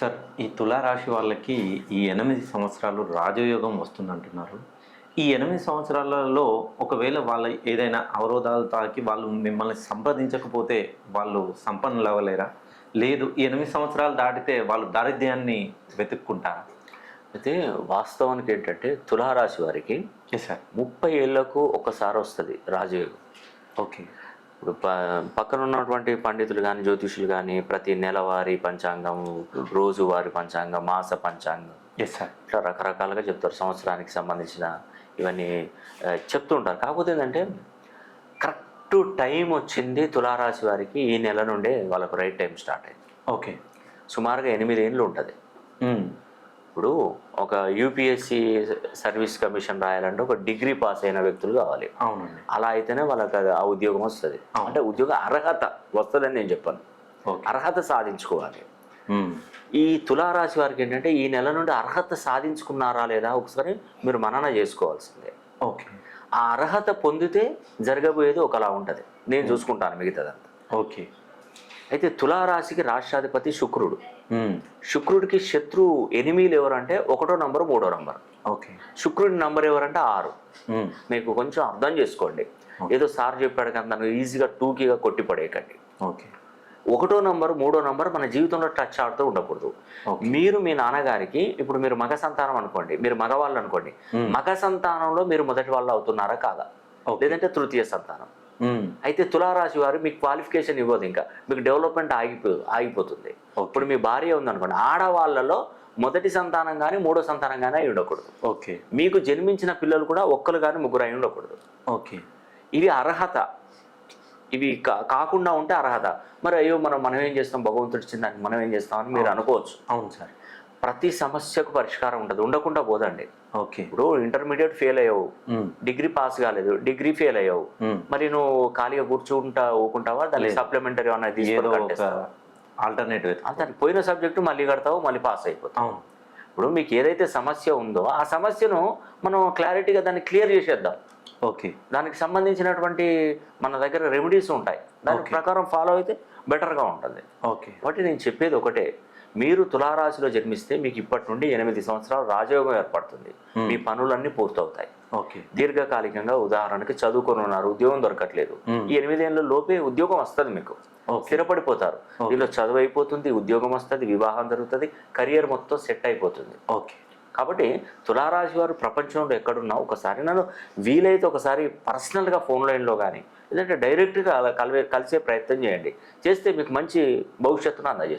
Sir, ఈ తులారాశి వాళ్ళకి ఈ 8 సంవత్సరాలు రాజయోగం వస్తుందంటున్నారు. ఈ 8 సంవత్సరాలలో ఒకవేళ వాళ్ళ ఏదైనా అవరోధాలు తాకి వాళ్ళు మిమ్మల్ని సంప్రదించకపోతే వాళ్ళు సంపన్నులవ్వలేరా? లేదు, ఈ 8 సంవత్సరాలు దాటితే వాళ్ళు దారిద్ర్యాన్ని వెతుక్కుంటారా? అయితే వాస్తవానికి ఏంటంటే తులారాశి వారికి ఎస్ సార్. 30 ఏళ్లకు ఒకసారి వస్తుంది రాజయోగం. ఓకే. ఇప్పుడు పక్కన ఉన్నటువంటి పండితులు కానీ జ్యోతిషులు కానీ ప్రతి నెలవారి పంచాంగం, రోజువారి పంచాంగం, మాస పంచాంగం ఎస్ సార్. ఇట్లా రకరకాలుగా చెప్తారు. సంవత్సరానికి సంబంధించిన ఇవన్నీ చెప్తుంటారు. కాకపోతే ఏంటంటే కరెక్ట్ టైం వచ్చింది తులారాశి వారికి. ఈ నెల నుండే వాళ్ళకు రైట్ టైం స్టార్ట్ అయింది. ఓకే. సుమారుగా 8 ఏళ్ళు ఉంటుంది. ఇప్పుడు ఒక యూపీఎస్సి సర్వీస్ కమిషన్ రాయాలంటే ఒక డిగ్రీ పాస్ అయిన వ్యక్తులు కావాలి. అవునండి. అలా అయితేనే వాళ్ళకి ఆ ఉద్యోగం వస్తుంది. అంటే ఉద్యోగ అర్హత వస్తుందని నేను చెప్పాను. అర్హత సాధించుకోవాలి. ఈ తులారాశి వారికి ఏంటంటే ఈ నెల నుండి అర్హత సాధించుకున్నారా లేదా ఒకసారి మీరు మనన చేసుకోవాల్సిందే. ఓకే. ఆ అర్హత పొందితే జరగబోయేది ఒకలా ఉంటుంది. నేను చూసుకుంటాను మిగతాదంతా. ఓకే. అయితే తులారాశికి రాష్ట్రాధిపతి శుక్రుడు. శుక్రుడికి శత్రువు ఎనిమిలు ఎవరంటే 1వ నంబరు 3వ నంబర్. ఓకే. శుక్రుడి నంబర్ ఎవరంటే 6. మీకు కొంచెం అర్థం చేసుకోండి. ఏదో సార్ చెప్పాడు కదా నన్ను ఈజీగా టూకీగా కొట్టిపడేయకండి. ఓకే. 1వ నంబర్ 3వ నంబర్ మన జీవితంలో టచ్ ఆడుతూ ఉండకూడదు. మీరు మీ నాన్నగారికి ఇప్పుడు మీరు మగ సంతానం అనుకోండి, మీరు మగవాళ్ళు అనుకోండి, మగ సంతానంలో మీరు మొదటి వాళ్ళు అవుతున్నారా కాదా? లేదంటే తృతీయ సంతానం. అయితే తులారాశి వారు మీకు క్వాలిఫికేషన్ ఇవ్వదు, ఇంకా మీకు డెవలప్మెంట్ ఆగిపోతుంది. ఇప్పుడు మీ భార్య ఉందనుకోండి, ఆడవాళ్ళలో మొదటి సంతానం కానీ 3వ సంతానం కానీ అయి ఉండకూడదు. ఓకే. మీకు జన్మించిన పిల్లలు కూడా ఒక్కరు కానీ ముగ్గురు అయి ఉండకూడదు. ఓకే. ఇది అర్హత. ఇవి కాకుండా ఉంటే అర్హత. మరి అయ్యో మనం ఏం చేస్తాం, భగవంతుడి చిన్నాన్ని మనం ఏం చేస్తామని మీరు అనుకోవచ్చు. అవును సార్. ప్రతి సమస్యకు పరిష్కారం ఉంటుంది, ఉండకుండా పోదండి. ఓకే. ఇప్పుడు ఇంటర్మీడియట్ ఫెయిల్ అయ్యావు, డిగ్రీ పాస్ కాలేదు, డిగ్రీ ఫెయిల్ అయ్యావు, మరి నువ్వు ఖాళీగా ఊకుంటావా? దాన్ని సప్లిమెంటరీ అన్నది తీసుకొని ఆల్టర్నేటివ్ దానికి పోయిన సబ్జెక్టు మళ్ళీ కడతావు, మళ్ళీ పాస్ అయిపోతావు. ఇప్పుడు మీకు ఏదైతే సమస్య ఉందో ఆ సమస్యను మనం క్లారిటీగా దాన్ని క్లియర్ చేసేద్దాం. ఓకే. దానికి సంబంధించినటువంటి మన దగ్గర రెమెడీస్ ఉంటాయి, దాని ప్రకారం ఫాలో అయితే బెటర్గా ఉంటుంది. ఓకే. కాబట్టి నేను చెప్పేది ఒకటే, మీరు తులారాశిలో జన్మిస్తే మీకు ఇప్పటి నుండి 8 సంవత్సరాలు రాజయోగం ఏర్పడుతుంది. మీ పనులన్నీ పూర్తవుతాయి. ఓకే. దీర్ఘకాలికంగా ఉదాహరణకి చదువుకొని ఉన్నారు, ఉద్యోగం దొరకట్లేదు, ఈ 8 ఏళ్ళ లోపే ఉద్యోగం వస్తుంది, మీకు స్థిరపడిపోతారు. దీనిలో చదువు అయిపోతుంది, ఉద్యోగం వస్తుంది, వివాహం జరుగుతుంది, కెరియర్ మొత్తం సెట్ అయిపోతుంది. ఓకే. కాబట్టి తులారాశి వారు ప్రపంచంలో ఎక్కడున్నా ఒకసారి నన్ను వీలైతే ఒకసారి పర్సనల్గా ఫోన్ లైన్లో కానీ లేదంటే డైరెక్ట్గా కలిసే ప్రయత్నం చేయండి. చేస్తే మీకు మంచి భవిష్యత్తును అందజేస్తారు.